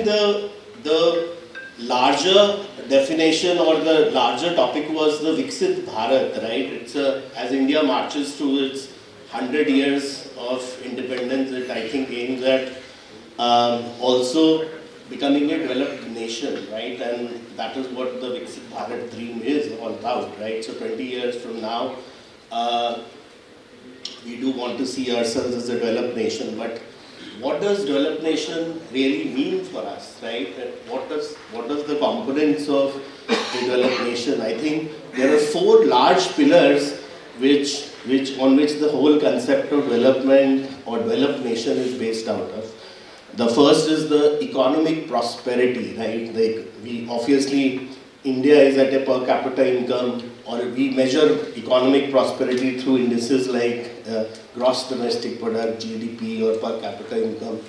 the larger definition or the larger topic was the Viksit Bharat, right? It's as India marches through its 100 years of independence, it I think aims at also becoming a developed nation, right? And that is what the Viksit Bharat dream is all about, right? So 20 years from now, we do want to see ourselves as a developed nation, but what does developed nation really mean for us, right? And what does the components of a developed nation? I think there are 4 large pillars on which the whole concept of development or developed nation is based out of. The first is the economic prosperity, right? Like we obviously, India is at a per capita income, or we measure economic prosperity through indices like gross domestic product, GDP, or per capita income.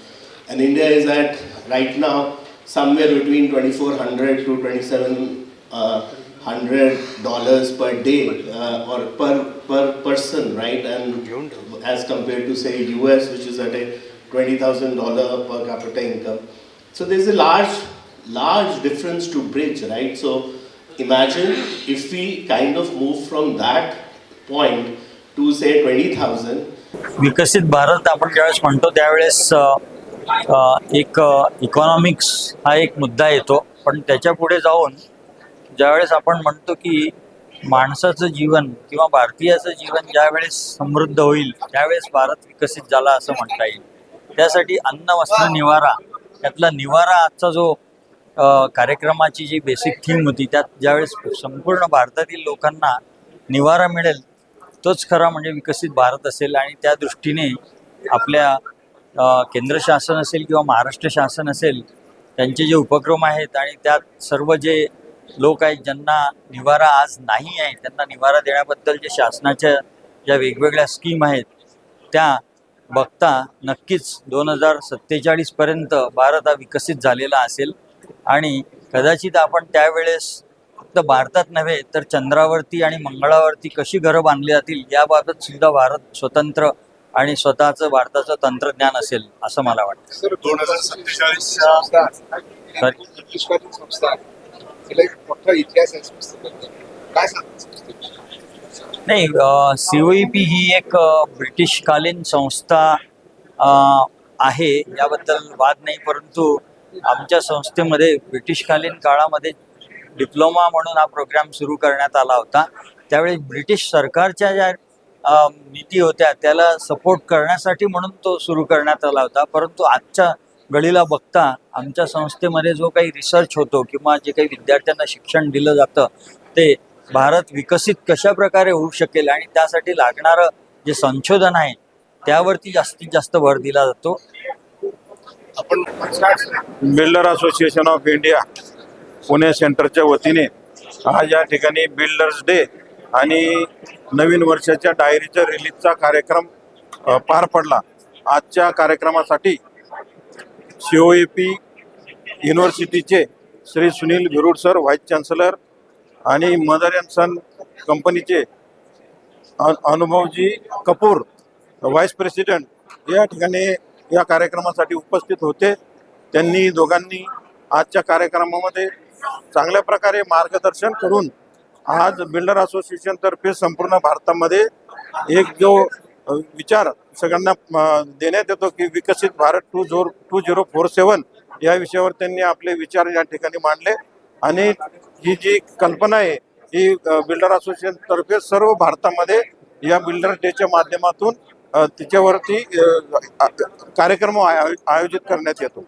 And India is at, right now, somewhere between $2,400 to $2,700 per day, or per person, right? And as compared to say US, which is at a $20,000 per capita income. So there's a large difference to bridge, right? So imagine if we kind of move from that point to say 20,000. विकसित भारत आपण ज्यावेळेस म्हणतो त्यावेळेस एक economics हा एक मुद्दा येतो, पण त्याच्या पुढे जाऊन ज्यावेळेस आपण म्हणतो की माणसाचं जीवन किंवा भारतीयाचं जीवन ज्यावेळेस समृद्ध होईल त्यावेळेस भारत विकसित झाला असं म्हणता येईल. त्यासाठी अन्न वस्त्र निवारा, त्यातला निवारा आजचा जो कार्यक्रमाची जी बेसिक थीम होती, त्यात ज्यावेळेस संपूर्ण भारतातील लोकांना निवारा मिळेल तोच खरा म्हणजे विकसित भारत असेल. आणि त्या दृष्टीने आपल्या केंद्र शासन असेल किंवा महाराष्ट्र शासन असेल, त्यांचे जे उपक्रम आहेत आणि त्यात सर्व जे लोक आहेत ज्यांना निवारा आज नाही आहे त्यांना निवारा देण्याबद्दल जे शासनाच्या ज्या वेगवेगळ्या स्कीम आहेत त्या बघता नक्कीच 2047 पर्यंत भारत हा विकसित झालेला असेल. आणि कदाचित आपण त्यावेळेस फक्त भारतात नव्हे तर चंद्रावरती आणि मंगळावरती कशी घरं बांधली जातील याबाबत सुद्धा भारत स्वतंत्र आणि स्वतःचं भारताचं तंत्रज्ञान असेल असं मला वाटतं. सर 2047 मोठा इतिहास आहे, काय सांगतो? नाही, COEP ही एक ब्रिटिशकालीन संस्था आहे याबद्दल वाद नाही, परंतु आमच्या संस्थेमध्ये ब्रिटिशकालीन काळामध्ये डिप्लोमा म्हणून हा प्रोग्राम सुरू करण्यात आला होता. त्यावेळी ब्रिटिश सरकारच्या ज्या नीती होत्या त्याला सपोर्ट करण्यासाठी म्हणून तो सुरू करण्यात आला होता. परंतु आजच्या घडीला बघता आमच्या संस्थेमध्ये जो काही रिसर्च होतो किंवा जे काही विद्यार्थ्यांना शिक्षण दिलं जातं ते भारत विकसित कशा प्रकारे होऊ शकेल आणि त्यासाठी लागणारं जे संशोधन आहे त्यावरती जास्तीत जास्त भर दिला जातो. आपण builder association of India Pune सेंटरच्या वतीने आज या ठिकाणी बिल्डर्स डे आणि नवीन वर्षाच्या डायरीच्या रिलीजचा कार्यक्रम पार पडला. आजच्या कार्यक्रमासाठी COEP युनिव्हर्सिटीचे Shri Sunil Bhirud sir vice chancellor आणि मदर अँड सन कंपनीचे अनुभवजी कपूर व्हाईस प्रेसिडेंट या ठिकाणी या कार्यक्रमासाठी उपस्थित होते. त्यांनी दोघांनी आजच्या कार्यक्रमामध्ये चांगल्या प्रकारे मार्गदर्शन करून आज बिल्डर असोसिएशन तर्फे संपूर्ण भारतामध्ये एक जो विचार सगळ्यांना देण्यात येतो की विकसित भारत 2047 या विषयावर त्यांनी आपले विचार या ठिकाणी मांडले. आणि ही जी कल्पना आहे ही बिल्डर असोसिएशन तर्फे सर्व भारतामध्ये या बिल्डर डेच्या माध्यमातून तिच्यावरती कार्यक्रम आयोजित करण्यात येतो.